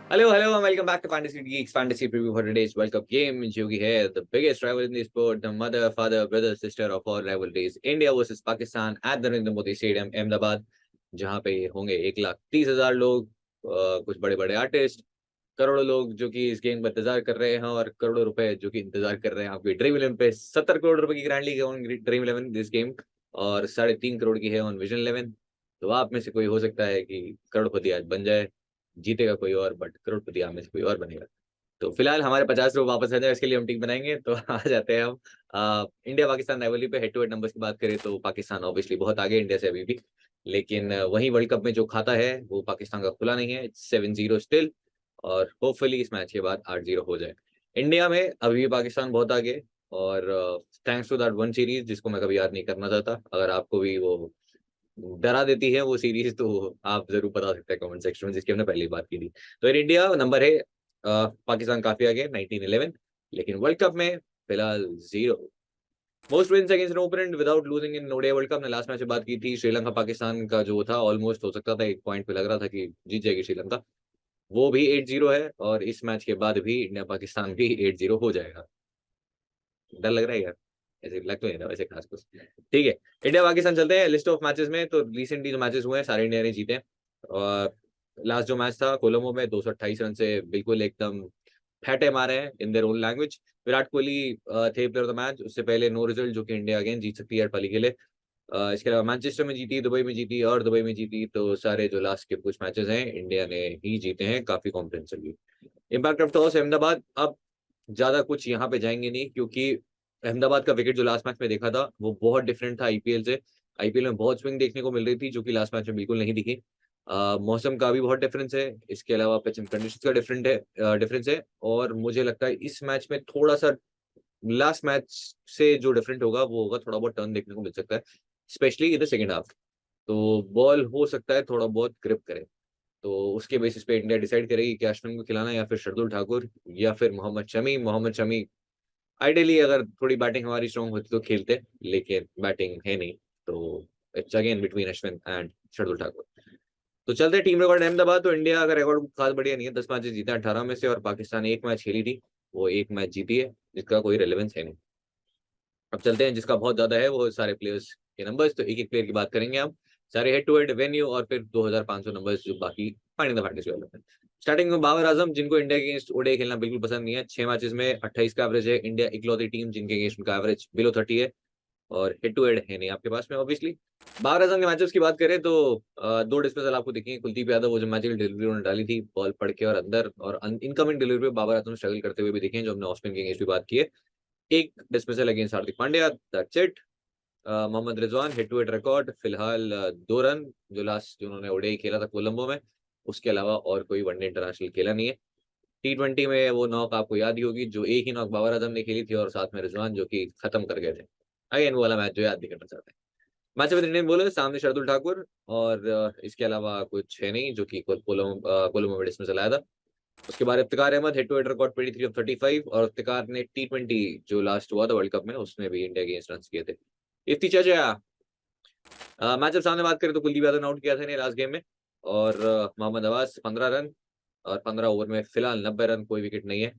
Hello, and welcome back to Fantasy Geeks Fantasy Preview for today's World Cup game, जो कि है the biggest rival in the sport, the mother, father, brother, sister of all rivalries, India versus Pakistan at the Narendra Modi stadium Ahmedabad, जहां पे होंगे 1,30,000 लोग, कुछ बड़े बड़े आर्टिस्ट, करोड़ों लोग जो कि इस गेम का इंतजार कर रहे हैं और करोड़ों रुपए जो कि इंतजार कर रहे हैं आपकी ड्रीम इलेवन पे। 70 करोड़ रुपए की ग्रैंड लीग है on dream eleven this game, और 3.5 करोड़ की है ऑन विजन इलेवन। तो आप में से कोई हो सकता है कि करोड़पति आज बन जाए, जीतेगा कोई और, बट करोड़पति आप में से कोई और बनेगा। तो फिलहाल हमारे 50 रुपये वापस आ जाए, इसके लिए हम टीम बनाएंगे। तो आ जाते हैं हम इंडिया पाकिस्तान राइवलरी पे। हेड टू हेड नंबर्स की बात करें तो पाकिस्तान ऑब्वियसली बहुत आगे इंडिया से अभी भी, लेकिन वहीं वर्ल्ड कप में जो खाता है वो पाकिस्तान का खुला नहीं है। 7-0 स्टिल, और होपफुली इस मैच के बाद 8-0 हो जाए। इंडिया में अभी भी पाकिस्तान बहुत आगे, और thanks to that one series जिसको मैं कभी याद नहीं करना चाहता। अगर आपको भी वो डरा देती है वो सीरीज तो आप जरूर बता सकते हैं कमेंट सेक्शन में, जिसकी हमने पहली बात की थी। तो इन इंडिया नंबर है, पाकिस्तान काफी आगे 19-11, लेकिन वर्ल्ड कप में फिलहाल 0। Most wins against no opponent without losing in ODI world cup, ने लास्ट मैच में बात की थी। श्रीलंका पाकिस्तान का जो था ऑलमोस्ट हो सकता था, एक पॉइंट पे लग रहा था कि जीत जाएगी श्रीलंका, वो भी 8-0 है। और इस मैच के बाद भी इंडिया पाकिस्तान भी 8-0 हो जाएगा। डर लग रहा है यार, ऐसे लग तो नहीं रहा वैसे खास कुछ। ठीक है, इंडिया पाकिस्तान चलते हैं लिस्ट ऑफ मैचेस में। तो रिसेंटली जो मैचेस हुए हैं सारे इंडिया ने जीते हैं। और लास्ट जो मैच था कोलंबो में 228 रन से बिल्कुल एकदम फैटे मारे हैं in their own language. Virat Kohli थे प्लेयर ऑफ द मैच। उससे पहले नो रिजल्ट, जो कि इंडिया अगेन जीत सकती है पाली के लिए। इसके अलावा मैनचेस्टर में जीती, दुबई में जीती और दुबई में जीती। तो सारे जो लास्ट के कुछ मैचेस हैं इंडिया ने ही जीते हैं काफी comprehensively. Impact of toss Ahmedabad, अब ज्यादा कुछ यहाँ पे जाएंगे नहीं, क्योंकि अहमदाबाद का विकेट जो लास्ट मैच में देखा था वो बहुत डिफरेंट था आईपीएल से। आईपीएल में बहुत स्विंग देखने को मिल रही थी जो कि लास्ट मैच में बिल्कुल नहीं दिखी। मौसम का भी बहुत डिफरेंस है, इसके अलावा पिचिंग कंडीशंस का डिफरेंस है। और मुझे लगता है इस मैच में थोड़ा सा लास्ट मैच से जो डिफरेंट होगा वो होगा, थोड़ा बहुत टर्न देखने को मिल सकता है, specially in the second half. तो बॉल हो सकता है थोड़ा बहुत ग्रिप करे, तो उसके बेसिस पे इंडिया डिसाइड करेगी कि अश्विन को खिलाना या फिर शार्दुल ठाकुर या फिर मोहम्मद शमी। आइडियली अगर थोड़ी बैटिंग हमारी स्ट्रांग होती तो खेलते, लेकिन बैटिंग है नहीं, तो it's again between Ashwin and Shardul Thakur. तो चलते टीम रिकॉर्ड अहमदाबाद। तो इंडिया का रिकॉर्ड खास बढ़िया नहीं है, 10 मैचेस जीता 18 में से, और पाकिस्तान एक मैच खेली थी, वो एक मैच जीती है, जिसका कोई रेलेवेंस है नहीं। अब चलते हैं जिसका बहुत ज्यादा है, वो सारे प्लेयर्स के नंबर्स। तो एक एक प्लेयर की बात करेंगे हम, सारे हेड टू हेड वेन्यू, और फिर 2,500 नंबर्स जो बाकी फाइनल द फैंटेसी वाले हैं। स्टार्टिंग में बाबर आजम, जिनको इंडिया के अगेंस्ट ओडीआई खेलना बिल्कुल पसंद नहीं है। 6 मैचेस में 28 का एवरेज है। इंडिया इकलौती टीम जिनके अगेंस्ट उनका एवरेज बिलो 30 है, और हेड टू हेड है नहीं आपके पास में ऑब्वियसली। बाबर आजम के मैचेस की बात करें तो दो डिस्मिसल आपको दिखेंगे। कुलदीप यादव, वो जो मैच की डिलीवरी उन्होंने डाली थी बॉल पड़ के और अंदर, और इनकमिंग डिलीवरी पे बाबर आजम स्ट्रगल करते हुए भी दिखे हैं, जो हमने ऑस्टिन के अगेंस्ट भी बात की है। एक dismissal against Hardik Pandya, that's it. Mohammad Rizwan head to head record फिलहाल 2 रन, जो लास्ट जो उन्होंने ओडीआई खेला था कोलंबो में। उसके अलावा और कोई वनडे इंटरनेशनल खेला नहीं है। T20 में वो नॉक आपको याद ही होगी, जो एक ही नॉक बाबर आजम ने खेली थी, और साथ में रिजवान जो कि खत्म कर गए थे। अगेन वो वाला मैच जो याद नहीं करना चाहते हैं। मैच विद इंडियन बॉलर सामने शार्दुल ठाकुर, और इसके अलावा कुछ है नहीं, जो कि कोलंबो में डिस्मिसल आया था। उसके बाद Iftikhar Ahmed head to head record 23 of 35, और इफ्तिकार ने T20 जो लास्ट हुआ था वर्ल्ड कप में उसमें भी इंडिया के अगेंस्ट रन किए थे। इफ्ती चाचा, मैच सामने बात करें तो कुलदीप यादव ने आउट किया था इन्हें लास्ट गेम में, और मोहम्मद नवाज 15 रन, और 15 ओवर में फिलहाल 90 रन, कोई विकेट नहीं है।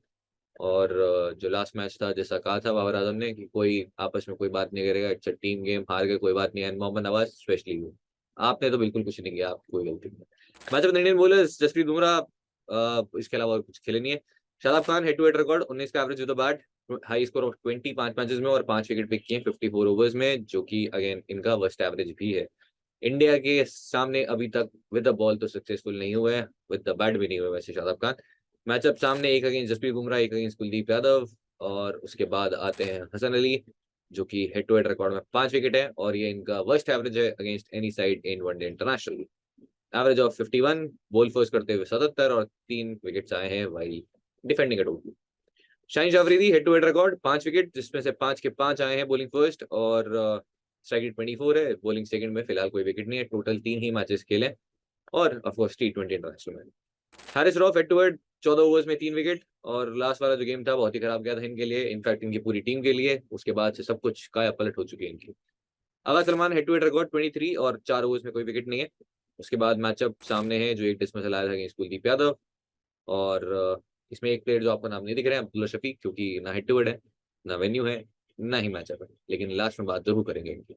और जो लास्ट मैच था, जैसा कहा था बाबर आजम ने कि कोई आपस में कोई बात नहीं करेगा, इट्स अ टीम गेम, हार गए कोई बात नहीं है। मोहम्मद नवाज स्पेशली वो, आपने तो बिल्कुल कुछ नहीं किया, आप कोई गलती नहीं। Match of Indian bowlers Jasprit Bumrah, इसके अलावा और कुछ खेले नहीं है। Shadab Khan head to head record 19 का average with the bat, high score of 20 5 matches में, और 5 विकेट पिक किए 54 ओवर्स में, जो कि अगेन इनका वर्स्ट एवरेज भी है। इंडिया के सामने अभी तक विद द बॉल तो सक्सेसफुल नहीं हुए हैं, विद द बैट भी नहीं हुए वैसे शादाब खान। मैचअप सामने एक अगेंस्ट जसप्रीत बुमराह, एक अगेंस्ट कुलदीप यादव, और उसके बाद आते हैं हसन अली, जो कि हेड टू हेड रिकॉर्ड में 5 विकेट है, और ये इनका वर्स्ट एवरेज है against any side in one day international. Average of 51, ball first करते हुए 77, और 3 विकेट्स आए हैं while defending total. Shaheen Shah Afridi head to head record 5 wicket, जिसमें से 5 के 5 आए हैं बॉलिंग फर्स्ट, और स्ट्राइक रेट 24 है। बॉलिंग सेकंड में फिलहाल कोई विकेट नहीं है, टोटल 3 ही मैचेस खेले, और ऑफकोर्स T20 इंटरनेशनल में। Haris Rauf head to head 14 overs में 3 विकेट, और लास्ट वाला जो गेम था बहुत ही खराब गया था इनके लिए, इनफैक्ट इनकी पूरी टीम के लिए। उसके बाद से सब कुछ काया पलट हो चुकी है इनकी। Agha Salman head to head record 23, और 4 ओवर्स में कोई विकेट नहीं है। उसके बाद मैचअप सामने है जो एक डिसमिसल आया था अगेंस्ट कुलदीप यादव, और इसमें एक प्लेयर जो आपको नाम नहीं दिख रहा है अब्दुल्ला शफीक, क्योंकि ना हेड टू हेड है, ना वेन्यू है, ना ही मैचअप है, लेकिन लास्ट में बात जरूर करेंगे इनकी।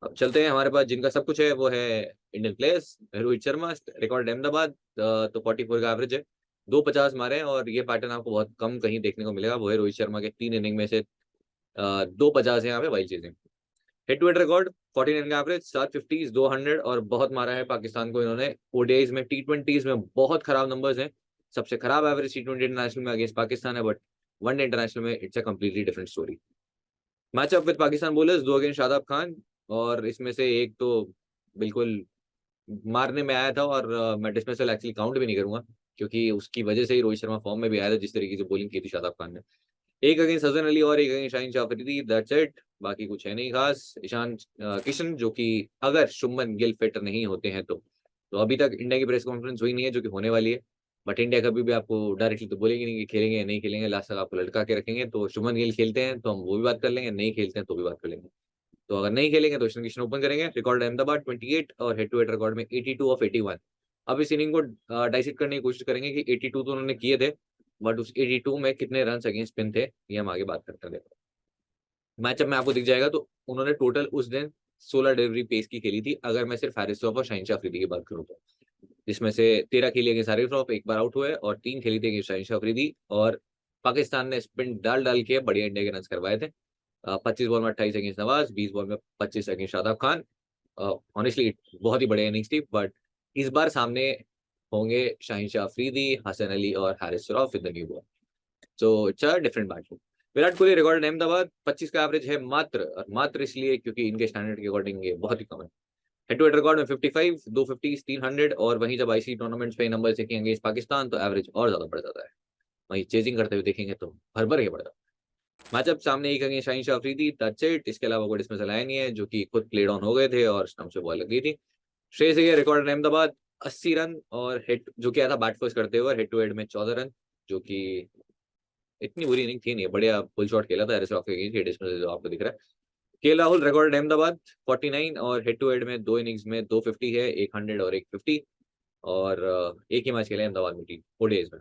अब चलते हैं हमारे पास जिनका सब कुछ है, वो है Indian players. Rohit Sharma, record Ahmedabad, तो 44 का एवरेज है, 250 मारे हैं, और ये पैटर्न आपको बहुत कम कहीं देखने को मिलेगा। वो है रोहित शर्मा के 3 इनिंग में से 250 है यहाँ पे while chasing. Head to head record 49 का एवरेज, 750, 200, और बहुत मारा है पाकिस्तान को इन्होंने ओडीआईज में, टी20 में बहुत खराब नंबर्स हैं। सबसे खराब एवरेज टी20 इंटरनेशनल में अगेंस्ट पाकिस्तान है, बट वनडे इंटरनेशनल में it's a completely different story. Matchup with Pakistan bowlers, 2 against Shadab Khan, और इसमें से एक तो बिल्कुल मारने में आया था, और मैं डिसमिसल एक्चुअली काउंट भी नहीं करूंगा, क्योंकि उसकी वजह से ही रोहित शर्मा फॉर्म में भी आया था, जिस तरीके से बॉलिंग की थी शादाब खान ने। एक अगेंस्ट हसन अली और एक against Shaheen Shah Afridi, that's it. बाकी कुछ है नहीं खास। ईशान किशन, जो कि अगर शुभमन गिल फिट नहीं होते हैं तो अभी तक इंडिया की प्रेस कॉन्फ्रेंस हुई नहीं है, जो कि होने वाली है। बट इंडिया कभी भी आपको डायरेक्टली तो बोलेगी नहीं कि खेलेंगे या नहीं खेलेंगे, लास्ट तक आपको लटका के रखेंगे। तो शुभमन गिल खेलते हैं तो हम वो भी बात कर लेंगे, नहीं खेलते हैं तो भी बात कर लेंगे। तो अगर नहीं खेलेंगे तो ईशान किशन ओपन करेंगे। रिकॉर्ड अहमदाबाद 28, और हेड टू हेड रिकॉर्ड में 82 ऑफ 81। अब इस इनिंग को डाइसेक्ट करने की कोशिश करेंगे कि 82 तो उन्होंने किए थे, बट उस 82 में कितने रन अगेंस्ट स्पिन थे, ये हम आगे बात करते हैं। मैचअप में आपको दिख जाएगा, तो उन्होंने टोटल उस दिन 16 डिलीवरी पेस की खेली थी, अगर मैं सिर्फ हारिस रऊफ और शाहीन शाह अफरीदी की बात करूँ तो। जिसमें से 13 खेली अगेंस्ट हारिस रऊफ, एक बार आउट हुए, और 3 खेली थी अगेंस्ट शाहीन शाह अफरीदी। और पाकिस्तान ने स्पिन डाल डाल के बढ़िया इंडिया के रन करवाए थे। 25 बॉल में 28 अगेंस्ट नवाज, 20 बॉल में 25 अगेंस्ट शादाब खान। ऑनेस्टली बहुत ही बढ़िया इनिंग्स थी, बट इस बार सामने होंगे शाहीन शाह अफरीदी, हसन अली और Haris Rauf with the new ball. So it's a different battle. Virat Kohli record Ahmedabad 25 का एवरेज है मात्र, और मात्र इसलिए क्योंकि इनके स्टैंडर्ड के अकॉर्डिंग ये बहुत ही कम है। हेड टू हेड रिकॉर्ड में 55, 250, 300, और वहीं जब आईसी टूर्नामेंट्स पे नंबर देखेंगे इस पाकिस्तान, तो एवरेज और ज्यादा बढ़ जाता है। वहीं चेजिंग करते हुए देखेंगे तो भर भर के बढ़ जाता है। मैचअप सामने एक against Shaheen Shah Afridi, that's it. इसके अलावा कोई डिसमिसल आया नहीं है, जो कि खुद प्लेड ऑन हो गए थे और स्टंप से बॉल लग गई थी। श्रेयस अय्यर रिकॉर्ड अहमदाबाद 80 रन, और हेड जो किया था बैट फर्स्ट करते हुए, हेड टू हेड में 14 रन, जो कि इतनी बुरी इनिंग थी नहीं, बढ़िया फुल शॉट खेला था एरिस रॉफ के अगेंस्ट, एडिशनल जो आपको दिख रहा है। के राहुल रिकॉर्ड अहमदाबाद 49, और हेड टू हेड में 2 इनिंग्स में 250 है, एक 100 और एक 50, और एक ही मैच खेले अहमदाबाद में टीम ओडीआईज में।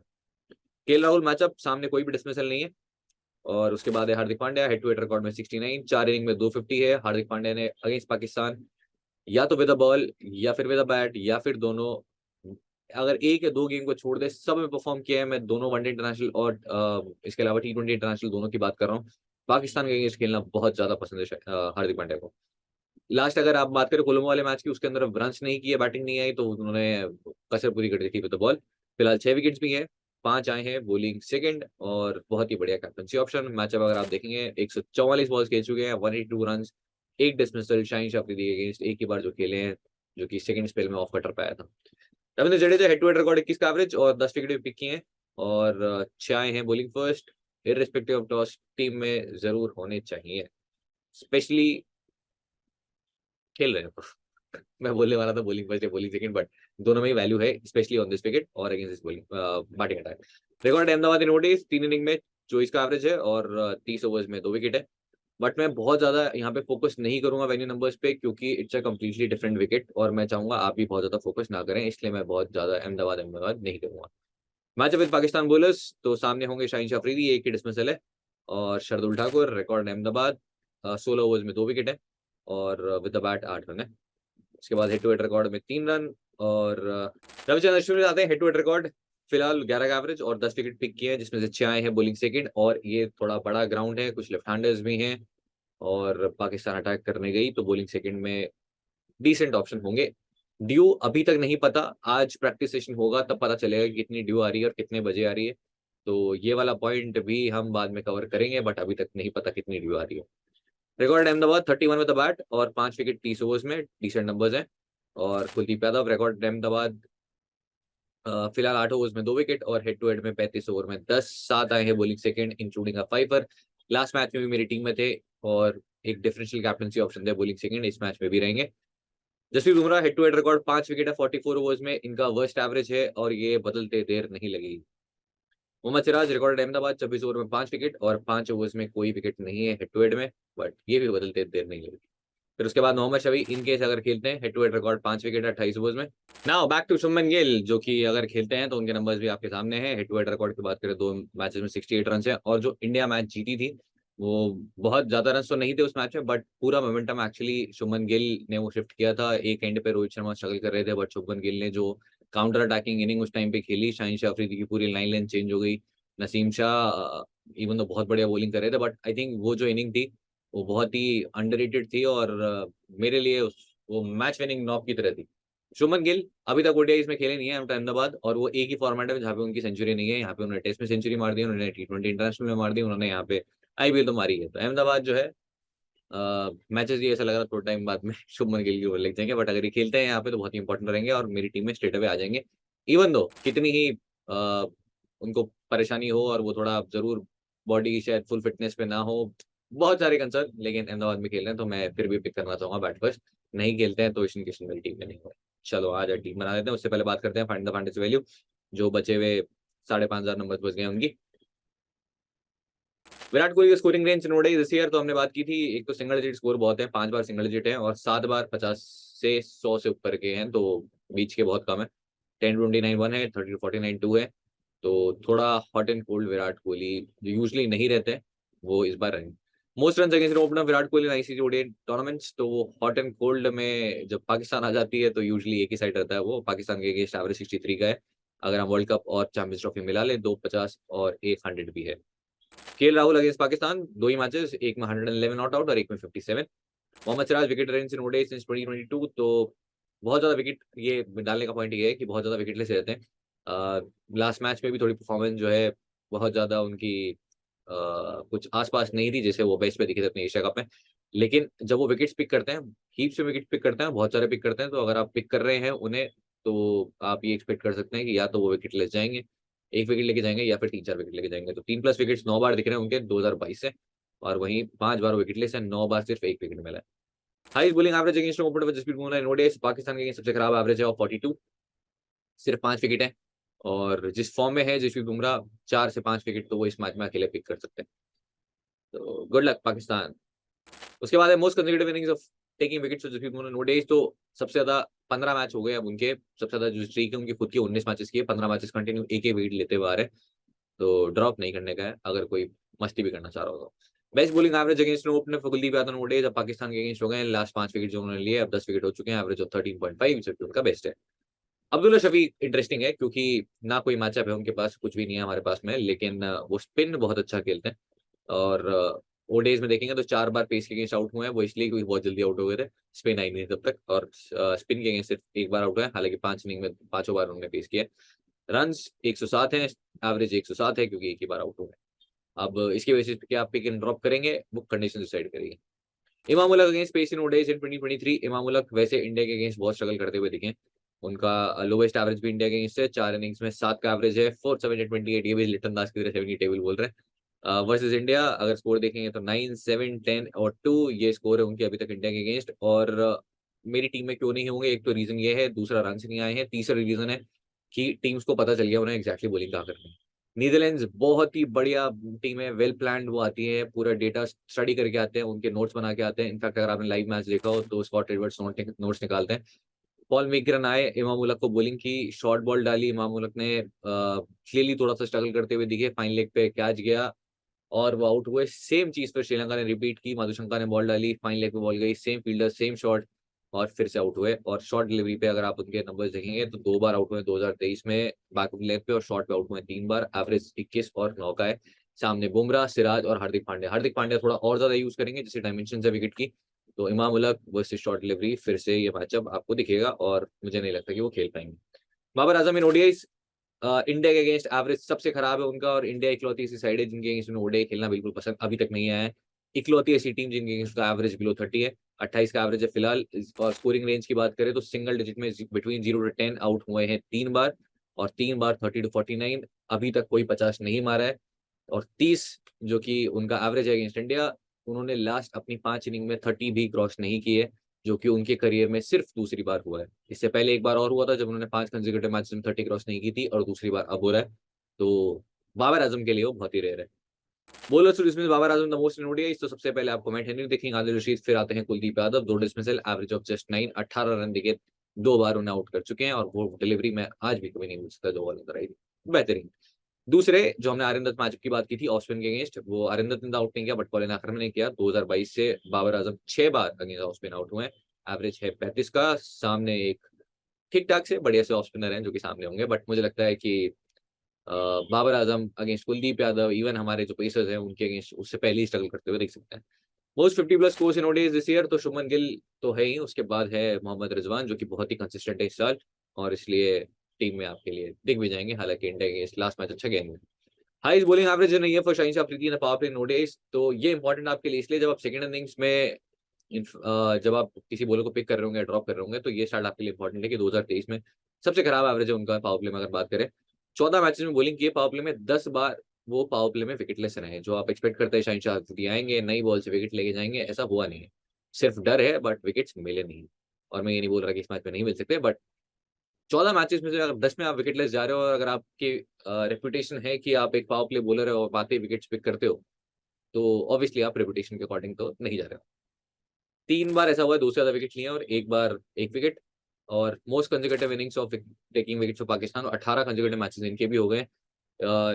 के राहुल मैचअप सामने कोई भी डिसमिसल नहीं है। और उसके बाद है Hardik Pandya, head to head record में 69, 4 इनिंग में 250 है। हार्दिक पांड्या ने अगेंस्ट पाकिस्तान या तो विद अ बॉल या फिर विद अ बैट या फिर दोनों, अगर एक या दो गेम को छोड़ दे सब में परफॉर्म किया है। मैं दोनों वनडे इंटरनेशनल और इसके अलावा टी20 इंटरनेशनल दोनों की बात कर रहा हूँ। पाकिस्तान के अगेंस्ट खेलना बहुत ज्यादा पसंद है हार्दिक पांड्या को। लास्ट अगर आप बात करें कोलंबो वाले मैच की, उसके अंदर रन्स नहीं किए, बैटिंग नहीं आई, तो उन्होंने कसर पूरी कर दी थी विद द बॉल। फिलहाल 6 विकेट्स भी हैं, 5 आए हैं बॉलिंग सेकंड, और बहुत ही बढ़िया कैप्टनसी ऑप्शन। मैचअप अगर आप देखेंगे 144 बॉल्स खेल चुके हैं, 182 रन, एक डिसमिसल शाहीन शाह अफरीदी के अगेंस्ट एक ही बार जो खेले हैं, जो कि सेकंड स्पेल में ऑफ कटर पाया था। Ravindra Jadeja head to head record 21 का एवरेज, और 10 विकेट भी पिक किए हैं, और 6 आए हैं bowling first. Irrespective of toss team में जरूर होने चाहिए, स्पेशली खेल रहे हैं। मैं बोलने वाला था बॉलिंग फर्स्ट या बॉलिंग सेकंड, बट दोनों में ही वैल्यू है, स्पेशली ऑन दिस विकेट और against this bowling batting attack. Record Ahmedabad in ODIs 3 inning में 24 का एवरेज है, और 30 ओवर्स में 2 विकेट है। बट मैं बहुत ज्यादा यहाँ पे फोकस नहीं करूंगा वेन्यू नंबर्स पे, क्योंकि it's a completely different wicket, और मैं चाहूंगा आप भी बहुत ज्यादा फोकस ना करें, इसलिए मैं बहुत ज्यादा अहमदाबाद अहमदाबाद नहीं करूंगा। मैच विद पाकिस्तान बोलर्स, तो सामने होंगे शाहीन शाह अफरीदी, एक ही डिसमिसल है, और शरदुल ठाकुर। रिकॉर्ड अहमदाबाद 16 ओवर्स में 2 विकेट है, और विद द बैट 8 रन है। उसके बाद हेड टू हेड रिकॉर्ड में 3 रन, और रविचंद्रन अश्विन आते हैं हेड टू हेड रिकॉर्ड फिलहाल 11 का एवरेज और 10 विकेट पिक किए हैं, जिसमें से 6 आए हैं बॉलिंग सेकंड, और ये थोड़ा बड़ा ग्राउंड है, कुछ लेफ्ट हैंडर्स भी हैं, और पाकिस्तान अटैक करने गई तो बॉलिंग सेकंड में डिसेंट ऑप्शन होंगे। ड्यू अभी तक नहीं पता, आज प्रैक्टिस सेशन होगा तब पता चलेगा कि कितनी ड्यू आ रही है और कितने बजे आ रही है। तो ये वाला पॉइंट भी हम बाद में कवर करेंगे, बट अभी तक नहीं पता कितनी ड्यू आ रही है। Record Ahmedabad 31 with the bat, और 5 विकेट 30 ओवर्स में, डिसेंट नंबर्स हैं। और कुलदीप यादव रिकॉर्ड अहमदाबाद फिलहाल 8 ओवर्स में 2 विकेट, और हेड टू हेड में 35 ओवर में 10, 7 आए हैं bowling second including a fiver. Last match में भी मेरी टीम में थे, और एक डिफरेंशियल कैप्टनसी ऑप्शन थे बॉलिंग सेकंड, इस मैच में भी रहेंगे। Jasprit Bumrah head to head record 5 wicket है 44 ओवर्स में, इनका वर्स्ट एवरेज है, और ये बदलते देर नहीं लगी। मोहम्मद सिराज रिकॉर्ड अहमदाबाद 24 ओवर में 5 विकेट, और 5 ओवर्स में कोई विकेट नहीं है हेड टू हेड में, बट ये भी बदलते देर नहीं लगी। फिर उसके बाद मोहम्मद शमी इन केस अगर खेलते हैं, head to head record 5 wicket 28 overs में। Now back to Shubman Gill, जो कि अगर खेलते हैं तो उनके नंबर्स भी आपके सामने हैं। हेड टू हेड रिकॉर्ड की बात करें, 2 मैचेस में 68 रन है, और जो इंडिया मैच जीती थी वो बहुत ज्यादा रन तो नहीं थे उस मैच में, बट पूरा मोमेंटम एक्चुअली शुभमन गिल ने वो शिफ्ट किया था। एक एंड पे रोहित शर्मा स्ट्रगल कर रहे थे, बट शुभमन गिल ने जो काउंटर अटैकिंग इनिंग उस टाइम पे खेली, शाहीन शाह अफरीदी की पूरी लाइन लेंथ चेंज हो गई। नसीम शाह इवन तो बहुत बढ़िया बॉलिंग कर रहे थे, बट आई थिंक वो जो इनिंग थी वो बहुत ही अंडररेटेड थी, और मेरे लिए वो मैच विनिंग नॉक की तरह थी। शुभमन गिल अभी तक ओडीआईज में खेले नहीं है अहमदाबाद, और वो एक ही फॉर्मेट है जहाँ पे उनकी सेंचुरी नहीं है। यहाँ पे उन्होंने टेस्ट में सेंचुरी मार दी, उन्होंने T20 इंटरनेशनल में मार दी, उन्होंने यहाँ पे आईपीएल तो मारी है। तो अहमदाबाद जो है मैचेस ये ऐसा लग रहा थोड़ा टाइम बाद में शुभमन गिल के ऊपर लग जाएंगे, बट अगर ये खेलते हैं यहाँ पे तो बहुत ही इंपॉर्टेंट रहेंगे और मेरी टीम में स्ट्रेट अवे आ जाएंगे। इवन दो कितनी ही उनको परेशानी हो, और वो थोड़ा जरूर बॉडी की शायद फुल फिटनेस पे ना हो, बहुत सारे कंसर्न, लेकिन अहमदाबाद में खेल रहे हैं तो मैं फिर भी पिक करना चाहूंगा बैट फर्स्ट। नहीं खेलते हैं तो ईशान किशन मेरी टीम में नहीं हो। चलो आज टीम बना देते हैं, उससे पहले बात करते हैं फाइंड द फैंटेसी वैल्यू, जो बचे हुए 5,500 नंबर बच गए उनकी। विराट कोहली का scoring range in ODI this year तो हमने बात की थी। एक तो सिंगल डिजिट स्कोर बहुत है, 5 बार सिंगल डिजिट है, और 7 बार 50 से 100 से ऊपर के हैं, तो बीच के बहुत कम है। 10-29 1 है, 30-49 2 है। तो थोड़ा hot and cold Virat Kohli जो यूजली नहीं रहते हैं, वो इस बार रहेंगे। Most run against opener Virat Kohli इन आईसीसी ओडीआई टूर्नामेंट्स, तो वो हॉट एंड कोल्ड में जब पाकिस्तान आ जाती है तो यूजली एक ही साइड रहता है, वो पाकिस्तान के अगेंस्ट एवरेज 63 का है। अगर हम वर्ल्ड कप और चैंपियंस ट्रॉफी मिला ले, 250 और 100 भी है। राहुल अगेंस्ट पाकिस्तान 2 ही मैचेस, एक में 111 नॉट आउट और एक में 57। Mohammad Siraj wicket range in ODI since 2022, तो बहुत ज्यादा विकेट, ये डालने का पॉइंट ये है कि बहुत ज्यादा विकेटलेस रहते हैं। लास्ट मैच में भी थोड़ी परफॉर्मेंस जो है बहुत ज्यादा उनकी कुछ आसपास नहीं थी, जैसे वो बेस्ट पे दिखे थे अपने एशिया कप में। लेकिन जब वो विकेट्स पिक करते हैं, हीप से विकेट पिक करते हैं, बहुत सारे पिक करते हैं, तो अगर आप पिक कर रहे हैं उन्हें, तो आप ये एक्सपेक्ट कर सकते हैं कि या तो वो विकेट ले जाएंगे, एक विकेट लेके जाएंगे, या फिर 3-4 विकेट लेके जाएंगे। तो 3+ विकेट्स 9 बार दिख रहे हैं उनके 2022 से, और वहीं 5 बार विकेटलेस है, 9 बार सिर्फ एक विकेट मिला है। Highest bowling average against opener Jasprit Bumrah in ODI Pakistan के अगेंस्ट सबसे खराब एवरेज है और 42, सिर्फ 5 विकेट है। और जिस फॉर्म में है जसप्रीत बुमराह, 4 से 5 विकेट तो वो इस मैच में अकेले पिक कर सकते हैं। तो गुड लक पाकिस्तान। उसके बाद है most consecutive innings of taking wickets Jasprit Bumrah in ODI, तो सबसे ज्यादा 15 मैच हो गए अब उनके। सबसे ज्यादा जो स्ट्रीक है उनकी खुद की 19 मैचेस की है, 15 मैचेस कंटिन्यू एक ही विकेट लेते हुए आ रहे हैं। तो ड्रॉप नहीं करने का है अगर कोई मस्ती भी करना चाह रहा हो। Best bowling average against opener Kuldeep Yadav ODI जब पाकिस्तान के अगेंस्ट हो गए, लास्ट 5 विकेट जो उन्होंने लिए, अब 10 विकेट हो चुके हैं, एवरेज ऑफ 13.5, जो कि उनका बेस्ट है। अब्दुल्ला शफीक इंटरेस्टिंग है क्योंकि ना कोई मैचअप है उनके पास, कुछ भी नहीं है हमारे पास में, लेकिन वो स्पिन बहुत अच्छा खेलते हैं। और ओडीआईज में देखेंगे तो 4 बार पेस के अगेंस्ट आउट हुए हैं, वो इसलिए क्योंकि बहुत जल्दी आउट हो गए थे, स्पिन आई नहीं तब तक, और स्पिन के अगेंस्ट सिर्फ एक बार आउट हुए हैं, हालांकि 5 इनिंग में 5 बार उन्होंने पेस किया। रन 107 है, एवरेज 107 है, क्योंकि एक ही बार आउट हुए हैं। अब इसकी बेसिस पे क्या आप पिक एंड ड्रॉप करेंगे, वो कंडीशन डिसाइड करेगी। इमाम उल हक अगेंस्ट पेस इन ओडीआईज इन 2023, इमाम उल हक वैसे इंडिया के अगेंस्ट बहुत स्ट्रगल करते हुए दिखे। उनका लोवेस्ट एवरेज भी इंडिया के अगेंस्ट है, 4 इनिंग्स में 7 का एवरेज है, 4/7/28, ये भी लिटन दास की तरह 70 टेबल बोल रहे हैं। वर्सेस इंडिया अगर स्कोर देखेंगे तो 9, 7, 10 और 2 ये स्कोर है उनके अभी तक इंडिया के अगेंस्ट। और मेरी टीम में क्यों नहीं होंगे, एक तो रीजन ये है, दूसरा रन से नहीं आए हैं, तीसरा रीजन है कि टीम्स को पता चल गया उन्हें एक्जैक्टली बॉलिंग कहाँ करनी है। नीदरलैंड्स बहुत ही बढ़िया टीम है, वेल प्लान्ड, वो आती है, पूरा डेटा स्टडी करके आते हैं, उनके नोट्स बना के आते हैं। इनफैक्ट अगर आपने लाइव मैच देखा हो तो स्कॉट एडवर्ड्स नोट्स निकालते हैं। पॉल मेकरन आए, इमाम उल हक को बॉलिंग की, शॉर्ट बॉल डाली, इमाम उल हक ने क्लियरली थोड़ा सा स्ट्रगल करते हुए दिखे, फाइन लेग पे कैच गया और वो आउट हुए। सेम चीज पर श्रीलंका ने रिपीट की, मधुशंका ने बॉल डाली, फाइन लेग पे बॉल गई, सेम फील्डर सेम शॉट, और फिर से आउट हुए। और शॉर्ट डिलीवरी पे अगर आप उनके नंबर्स देखेंगे तो 2 बार आउट हुए 2023 में बैक ऑफ लेग पे, और शॉर्ट पे आउट हुए 3 बार, एवरेज 21 और 9 का है। सामने बुमराह, सिराज और हार्दिक पांड्या थोड़ा और ज्यादा यूज करेंगे जैसे डायमेंशन है विकेट की। तो Imam ul Haq versus short delivery, फिर से ये मैचअप आपको दिखेगा, और मुझे नहीं लगता कि वो खेल पाएंगे। Babar Azam in ODI India के अगेंस्ट एवरेज सबसे खराब है उनका, और इंडिया इकलौती ऐसी साइड है जिनके अगेंस्ट उन्हें ओडीआई खेलना बिल्कुल पसंद अभी तक नहीं आया है। इकलौती ऐसी टीम जिनके अगेंस्ट का एवरेज बिलो 30 है, 28 का एवरेज है फिलहाल। और स्कोरिंग रेंज की बात करें तो सिंगल डिजिट में बिटवीन 0 to 10 आउट हुए हैं 3 बार, और 3 बार 30 to 49, अभी तक कोई 50 नहीं मारा है। और 30 जो कि उनका एवरेज है अगेंस्ट इंडिया, उन्होंने लास्ट अपनी 5 इनिंग में 30 भी क्रॉस नहीं किए, जो कि उनके करियर में सिर्फ दूसरी बार हुआ है। इससे पहले एक बार और हुआ था जब उन्होंने 5 कंसेक्यूटिव मैच में 30 क्रॉस नहीं की थी, और दूसरी बार अब हो रहा है। तो बाबर आजम के लिए वो बहुत ही रेयर है। Bowlers to dismiss Babar Azam the most in ODI. तो सबसे पहले आपको मैट हेनरी देखेंगे, आदिल रशीद, फिर आते हैं Kuldeep Yadav, 2 dismissal, average of just 9, 18 run देके 2 बार उन्हें आउट कर चुके हैं और वो डिलीवरी में आज भी कभी नहीं मिल सकता जो बॉल नजर आई थी, बेहतरीन। दूसरे जो हमने आरिंदर मैच की बात की थी ऑफ स्पिन के अगेंस्ट, वो आरिंदर ने आउट नहीं किया बट कॉलिन आखिर में ने किया। 2022 से बाबर आजम 6 बार अगेंस्ट ऑफ स्पिन आउट हुए हैं, एवरेज है 35 का। सामने एक ठीक ठाक से बढ़िया से ऑफ स्पिनर हैं जो कि सामने होंगे, बट मुझे लगता है कि बाबर आजम अगेंस्ट कुलदीप यादव, इवन हमारे जो पेसर्स हैं उनके अगेंस्ट उससे पहले ही स्ट्रगल करते हुए देख सकते हैं। Most 50 plus scores in ODIs this year, तो शुभमन गिल तो है ही, उसके बाद है मोहम्मद रिजवान जो कि बहुत ही कंसिस्टेंट है इस साल और इसलिए टीम में आपके लिए दिख भी जाएंगे। हालांकि इंडिया के लास्ट मैच अच्छा गेम है। हाईएस्ट बॉलिंग एवरेज नहीं है for Shaheen Shah Afridi in power play in ODIs, तो ये इंपॉर्टेंट आपके लिए इसलिए जब आप सेकंड इनिंग्स में जब आप किसी बॉलर को पिक कर रहे होंगे, ड्रॉप कर रहे होंगे, तो ये स्टार्ट आपके लिए इंपॉर्टेंट है कि 2023 में सबसे खराब एवरेज है उनका पावर प्ले में। अगर बात करें 14 मैचेस में बॉलिंग की पावर प्ले में, 10 बार वो पावर प्ले में विकेटलेस रहे हैं। जो आप एक्सपेक्ट करते हैं शाहीन शाह अफरीदी आएंगे नई बॉल से विकेट लेके जाएंगे, ऐसा हुआ नहीं है। सिर्फ डर है बट विकेट्स मिले नहीं। और मैं ये नहीं बोल रहा कि इस मैच में नहीं मिल सकते, बट 14 मैचेस में से अगर 10 में आप विकेटलेस जा रहे हो और अगर आपकी रेपुटेशन है कि आप एक पावर प्ले बॉलर है और बातें विकेट्स पिक करते हो, तो ऑब्वियसली आप रेपुटेशन के अकॉर्डिंग तो नहीं जा रहे हो। 3 बार ऐसा हुआ है 2 से ज्यादा विकेट लिए और 1 बार 1 विकेट। और most consecutive innings of taking wicket for Pakistan, 18 consecutive matches इनके भी हो गए।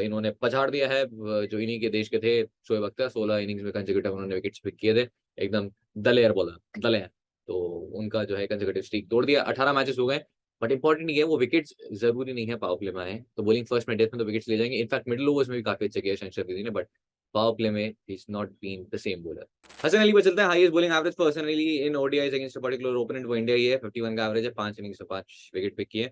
इन्होंने पछाड़ दिया है जो इन्हीं के देश के थे शोएब अख्तर, 16 इनिंग्स में कंसेक्यूटिव उन्होंने विकेट्स पिक किए थे। एकदम दलेर बॉलर, दलेर। तो उनका जो है कंसेक्यूटिव स्ट्रीक तोड़ दिया, 18 मैचेस हो गए। बट इंपॉर्टेंट ये है वो विकेट्स जरूरी नहीं है पावर प्ले में आए, तो बॉलिंग फर्स्ट में डेथ में तो विकेट्स ले जाएंगे। इनफैक्ट मिडिल ओवर्स में भी काफी अच्छा किया शमशेर अफरीदी ने, बट पावर प्ले में he is not been the same bowler. Hasan Ali पर चलते हैं। Highest bowling average for Hasan Ali in ODIs against a particular opponent वो इंडिया ही है, 51 का एवरेज है, 5 इनिंग्स में 5 विकेट पिक किए।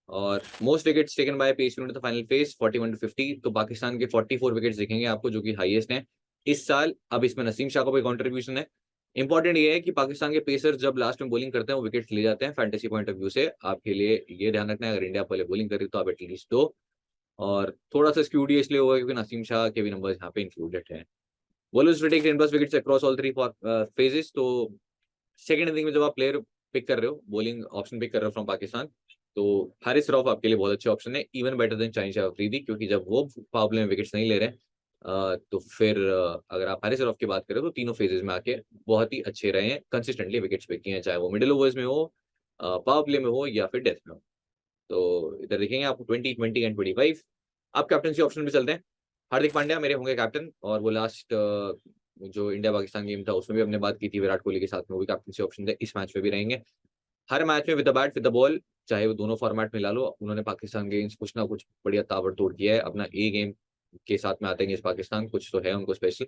और most wickets taken by pace the final phase 41-50, तो पाकिस्तान के 44 विकेट्स दिखेंगे आपको जो कि हाईएस्ट हैं इस साल। अब इसमें नसीम शाह का भी कंट्रीब्यूशन है। इंपॉर्टेंट ये है कि पाकिस्तान के पेसर जब लास्ट में बॉलिंग करते हैं वो विकेट्स ले जाते हैं। फैंटेसी पॉइंट ऑफ व्यू से आपके लिए ये ध्यान रखना है, अगर इंडिया पहले बॉलिंग करे तो आप एटलीस्ट दो। और थोड़ा सा स्क्यूडी इसलिए होगा क्योंकि नसीम शाह के भी नंबर यहाँ पे इंक्लूडेड है। Bowlers to take 10 plus wickets across all 3 phases, तो सेकंड इनिंग में जब आप प्लेयर पिक कर रहे हो, बॉलिंग ऑप्शन पिक कर रहे हो फ्रॉम पाकिस्तान, तो हारिस रऊफ आपके लिए बहुत अच्छे ऑप्शन है, even better than Shaheen Shah Afridi, क्योंकि जब वो पावर प्ले में विकेट्स नहीं ले रहे तो फिर अगर आप हारिस रऊफ की बात करें तो तीनों फेजेस में आके बहुत ही अच्छे रहे हैं, कंसिस्टेंटली विकेट्स पिक किए हैं, चाहे वो मिडिल ओवर्स में हो, पावर प्ले में हो या फिर डेथ में हो। तो इधर देखेंगे आपको 20, 20 एंड 25। आप कैप्टनसी ऑप्शन पे चलते हैं। हार्दिक पांड्या मेरे होंगे कैप्टन, और वो लास्ट जो इंडिया पाकिस्तान गेम था उसमें भी हमने बात की थी विराट कोहली के साथ में, वो भी कैप्टनसी ऑप्शन थे, इस मैच में भी रहेंगे। हर मैच में with the bat with the ball, चाहे वो दोनों फॉर्मेट में ला लो, उन्होंने पाकिस्तान के अगेंस्ट कुछ ना कुछ बढ़िया ताबड़तोड़ किया है। अपना ए गेम के साथ में आते हैं इस पाकिस्तान, कुछ तो है उनको स्पेशल,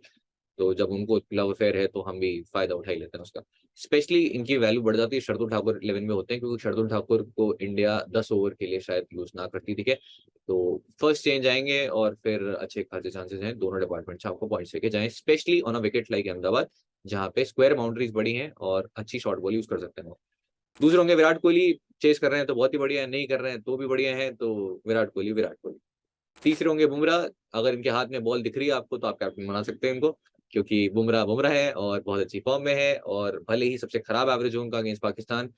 तो जब उनको लव अफेयर है तो हम भी फायदा उठा ही लेते हैं उसका। स्पेशली इनकी वैल्यू बढ़ जाती है शार्दुल ठाकुर 11 में होते हैं, क्योंकि शार्दुल ठाकुर को इंडिया 10 ओवर के लिए शायद यूज ना करती थी। तो फर्स्ट चेंज आएंगे और फिर अच्छे खासे चांसेस हैं दोनों डिपार्टमेंट से आपको पॉइंट्स लेके जाएं, specially on a wicket like Ahmedabad, जहाँ पे स्क्वायर बाउंड्रीज बड़ी हैं और अच्छी शॉर्ट बॉल यूज कर सकते हैं। दूसरे होंगे विराट कोहली, चेस कर रहे हैं तो बहुत ही बढ़िया है, नहीं कर रहे हैं तो भी बढ़िया है, तो विराट कोहली विराट कोहली। तीसरे होंगे बुमराह, अगर इनके हाथ में बॉल दिख रही है आपको तो आप कैप्टन बना सकते हैं इनको, क्योंकि बुमराह बुमराह है और बहुत अच्छी फॉर्म में है, और भले ही सबसे खराब एवरेज हो उनका against Pakistan,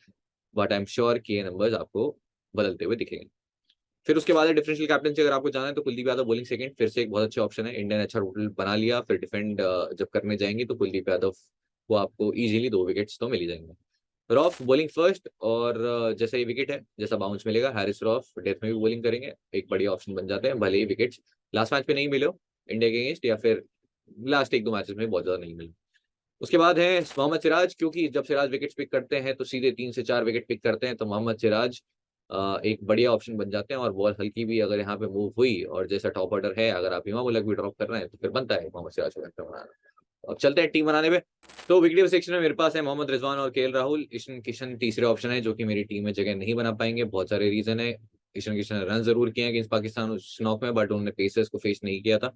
but I am sure कि ये नंबर्स आपको बदलते हुए दिखेंगे। फिर उसके बाद डिफरेंशियल कैप्टनसी अगर आपको जाना है तो कुलदीप यादव बॉलिंग सेकंड, फिर से एक बहुत अच्छा ऑप्शन है। इंडिया ने अच्छा रूट बना लिया, फिर डिफेंड जब करने जाएंगे तो कुलदीप यादव को आपको इजीली 2 विकेट्स तो मिल ही जाएंगे। रॉफ बॉलिंग फर्स्ट, और जैसा ये विकेट है जैसा बाउंस मिलेगा, हैरिस रॉफ डेथ में भी बॉलिंग करेंगे, एक बढ़िया ऑप्शन बन जाते हैं, भले ही विकेट्स लास्ट मैच पे नहीं मिले हो इंडिया के अगेंस्ट, या फिर लास्ट 1-2 मैचेस में बहुत ज्यादा नहीं मिले। उसके बाद है मोहम्मद सिराज, क्योंकि जब सिराज विकेट्स पिक करते हैं तो सीधे 3 से 4 विकेट पिक करते हैं, तो मोहम्मद सिराज एक बढ़िया ऑप्शन बन जाते हैं। और बॉल हल्की भी अगर यहाँ पे मूव हुई और जैसा टॉप ऑर्डर है, अगर आप हिमा उलग भी ड्रॉप कर रहे हैं तो फिर बनता है मोहम्मद सिराज को कैप्टन बनाना। अब चलते हैं टीम बनाने पे। तो विकेट सेक्शन में मेरे पास है मोहम्मद रिजवान और केएल राहुल। ईशान किशन तीसरे ऑप्शन है, जो कि मेरी टीम में जगह नहीं बना पाएंगे, बहुत सारे रीजन है। ईशान किशन ने रन जरूर किए हैं अगेंस्ट पाकिस्तान उस नॉक में, बट उन्होंने पेसर्स को फेस नहीं किया था।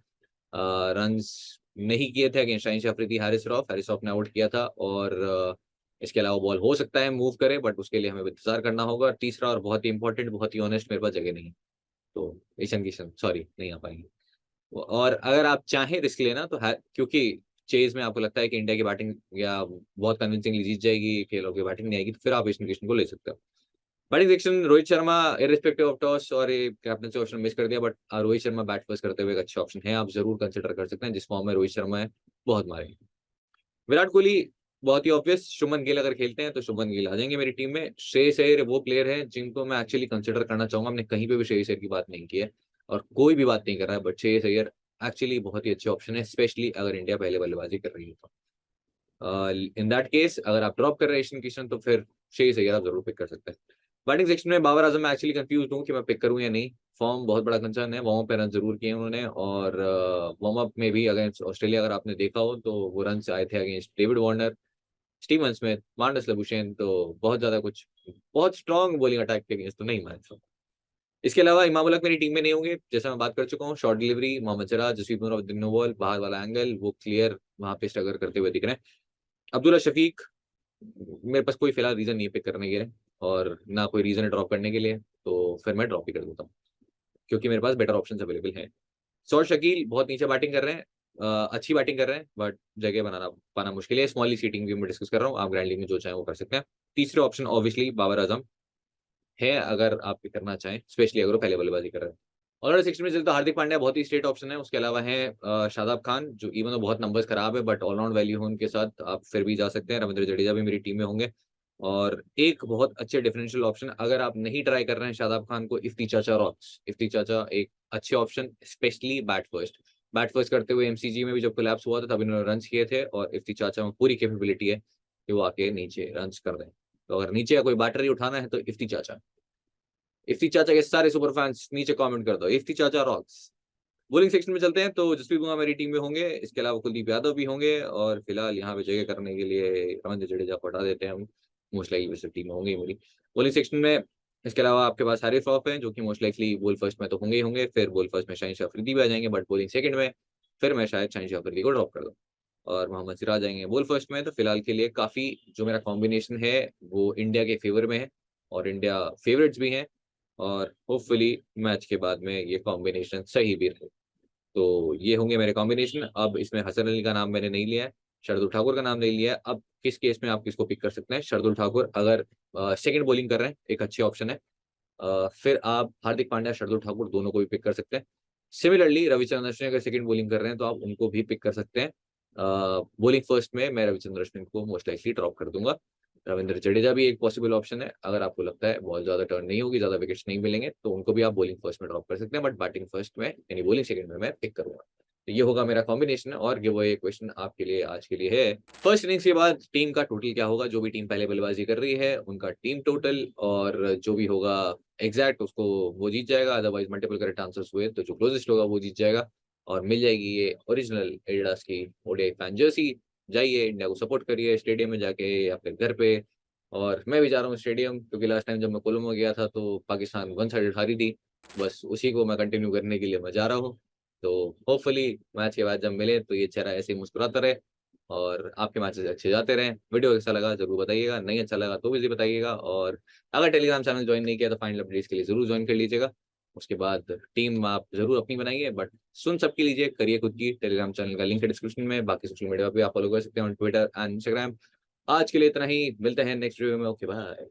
रन्स नहीं किए थे अगेंस्ट शाहीन शाह अफरीदी, हारिस रऊफ ने आउट किया था। और इसके अलावा बॉल हो सकता है मूव करे, बट उसके लिए हमें इंतजार करना होगा। और तीसरा और बहुत ही इंपॉर्टेंट, बहुत ही ऑनेस्ट, मेरे पास जगह नहीं है, तो ईशान किशन सॉरी नहीं आ पाएंगे। और अगर आप चाहें रिस्क लेना तो क्योंकि चेज में आपको लगता है कि इंडिया की बैटिंग या बहुत कन्विंसिंगली जीत जाएगी, केएल की बैटिंग नहीं आएगी, तो फिर आप ईशान किशन को ले सकते हो। Batting section Rohit Sharma irrespective of toss और ये कैप्टनसी ऑप्शन मिस कर दिया, but Rohit Sharma bat first करते हुए एक अच्छे ऑप्शन है, आप जरूर कंसिडर कर सकते हैं। जिस फॉर्म में रोहित शर्मा है बहुत मारेंगे। विराट कोहली बहुत ही ऑब्वियस, शुभमन गिल अगर खेलते हैं तो शुभमन गिल आ जाएंगे मेरी टीम में। श्रेयस अय्यर वो प्लेयर है जिनको मैं एक्चुअली कंसिडर करना चाहूंगा, हमने कहीं पे भी श्रेयस अय्यर की बात नहीं की है और कोई भी बात नहीं कर रहा है, बट श्रेयस अय्यर एक्चुअली बहुत ही अच्छे ऑप्शन है, स्पेशली अगर इंडिया पहले बल्लेबाजी कर रही है तो। इन दैट केस अगर आप ड्रॉप कर रहे हैं ईशान किशन तो फिर श्रेयस अय्यर आप जरूर पिक कर सकते हैं। बैटिंग सेक्शन में बाबर आजम मैं एक्चुअली कंफ्यूज हूँ कि मैं पिक करूँ या नहीं। फॉर्म बहुत बड़ा कंसर्न है, वार्म अप पे रन जरूर किए उन्होंने और वार्म अप में भी अगेंस्ट ऑस्ट्रेलिया अगर आपने देखा हो तो वो रन आए थे against David Warner, Steven Smith, Marnus Labuschagne, तो बहुत ज्यादा कुछ बहुत स्ट्रॉन्ग बॉलिंग अटैक के अगेंस्ट तो नहीं मान सकता। इसके अलावा इमाम उल हक मेरी टीम में नहीं होंगे, जैसा मैं बात कर चुका हूँ। Short delivery Mohammed Siraj, Jasprit Bumrah, no ball, बाहर वाला एंगल वो क्लियर वहां पे स्ट्रगल करते हुए दिख रहे हैं। अब्दुल्ला शफीक मेरे पास कोई फिलहाल रीजन नहीं है पिक करने के लिए और ना कोई रीजन है ड्रॉप करने के लिए, तो फिर मैं ड्रॉप ही कर देता हूँ क्योंकि मेरे पास बेटर ऑप्शन अवेलेबल है। सौर शकील बहुत नीचे बैटिंग कर रहे हैं, अच्छी बैटिंग कर रहे हैं बट जगह बनाना पाना मुश्किल है। स्मॉली सीटिंग भी मैं डिस्कस कर रहा हूँ, आप ग्रैंड लीग में जो चाहें वो कर सकते हैं। तीसरे ऑप्शन ऑब्वियसली बाबर आजम है अगर आप पिक करना चाहें, स्पेशली अगर वो पहले बल्लेबाजी कर रहे हैं। ऑलराउंडर सेक्शन में चलते तो हार्दिक पांड्या बहुत ही स्ट्रेट ऑप्शन है। उसके अलावा है शादाब खान जो इवन तो बहुत नंबर्स खराब है बट ऑलराउंड वैल्यू है उनके साथ आप फिर भी जा सकते हैं। रविंद्र जडेजा भी मेरी टीम में होंगे और एक बहुत अच्छे डिफरेंशियल ऑप्शन अगर आप नहीं ट्राई कर रहे हैं शादाब खान को, इफ्ती चाचा रॉक्स। इफ्ती चाचा एक अच्छे ऑप्शन, स्पेशली बैट फर्स्ट करते हुए एमसीजी में भी जब कोलैप्स हुआ था तब इन्होंने रन किए थे और इफ्ती चाचा में पूरी कैपेबिलिटी है कि वो आके नीचे रन कर दें। तो अगर नीचे का कोई बैटर ही उठाना है तो इफ्ती चाचा। इफ्ती चाचा के सारे सुपर फैंस नीचे कमेंट कर दो, इफ्ती चाचा रॉक्स। बॉलिंग सेक्शन में चलते हैं तो जसप्रीत बुमराह मेरी टीम में होंगे, इसके अलावा कुलदीप यादव भी होंगे और फिलहाल यहाँ पे जगह करने के लिए रविंद्र जडेजा को हटा देते हैं हम। मोस्ट लाइकली वैसे टीम में होंगे मेरी बॉलिंग सेक्शन में। इसके अलावा आपके पास हारिस रऊफ हैं जो कि मोस्ट लाइकली बॉल फर्स्ट में तो होंगे ही होंगे, फिर बॉल फर्स्ट में शाहिन शाह अफरीदी भी आ जाएंगे बट बॉलिंग सेकंड में फिर मैं शायद शाहिन शाह अफरीदी को ड्रॉप कर दूँ और मोहम्मद सिराज आएंगे बॉल फर्स्ट में। तो फिलहाल के लिए काफी जो मेरा कॉम्बिनेशन है वो इंडिया के फेवर में है और इंडिया फेवरेट्स भी हैं और होपफुली मैच के बाद में ये कॉम्बिनेशन सही भी रहे। तो ये होंगे मेरे कॉम्बिनेशन। अब इसमें हसन अली का नाम मैंने नहीं लिया है, शार्दुल ठाकुर का नाम नहीं लिया है। अब किस केस में आप किसको पिक कर सकते हैं? शार्दुल ठाकुर अगर सेकंड बॉलिंग कर रहे हैं एक अच्छी ऑप्शन है। फिर आप हार्दिक पांड्या शार्दुल ठाकुर दोनों को भी पिक कर सकते हैं। सिमिलरली रविचंद्रन अश्विन अगर सेकंड बॉलिंग कर रहे हैं तो आप उनको भी पिक कर सकते हैं। बॉलिंग फर्स्ट में मैं रविचंद्रन अश्विन को मोस्ट लाइकली ड्रॉप कर दूंगा। रविंद्र जडेजा भी एक पॉसिबल ऑप्शन है, अगर आपको लगता है बहुत ज्यादा टर्न नहीं होगी, ज्यादा विकेट्स नहीं मिलेंगे तो उनको भी आप बॉलिंग फर्स्ट में ड्रॉप कर सकते हैं, बट बैटिंग फर्स्ट में यानी बॉलिंग सेकंड में मैं पिक करूंगा। तो ये होगा मेरा कॉम्बिनेशन और गिव अवे क्वेश्चन आपके लिए आज के लिए है फर्स्ट इनिंग्स के बाद टीम का टोटल क्या होगा। जो भी टीम पहले बल्लेबाजी कर रही है उनका टीम टोटल और जो भी होगा एग्जैक्ट उसको वो जीत जाएगा, अदरवाइज मल्टीपल करेक्ट आंसर्स हुए तो जो क्लोजेस्ट होगा वो जीत जाएगा और मिल जाएगी ये ओरिजिनल एडिडास की ओडीआई फैन जर्सी। जाइए इंडिया को सपोर्ट करिए स्टेडियम में जाके या फिर घर पे। और मैं भी जा रहा हूँ स्टेडियम क्योंकि लास्ट टाइम जब मैं कोलंबो गया था तो पाकिस्तान वन साइडेड हारी थी, बस उसी को मैं कंटिन्यू करने के लिए मैं जा रहा हूँ। तो होपफुली मैच के बाद जब मिले तो ये चेहरा ऐसे ही मुस्कुराता रहे और आपके मैचेस अच्छे जाते रहें। वीडियो कैसा लगा जरूर बताइएगा, नहीं अच्छा लगा तो भी बताइएगा और अगर टेलीग्राम चैनल ज्वाइन नहीं किया तो फाइनल अपडेट्स के लिए जरूर ज्वाइन कर लीजिएगा। उसके बाद टीम आप जरूर अपनी बनाइए बट सुन सबकी लीजिए, करिए खुद की। टेलीग्राम चैनल का लिंक है डिस्क्रिप्शन में, बाकी सोशल मीडिया पे आप फॉलो कर सकते हैं, ट्विटर एंड इंस्टाग्राम। आज के लिए इतना ही, मिलते हैं नेक्स्ट वीडियो में। Okay bye.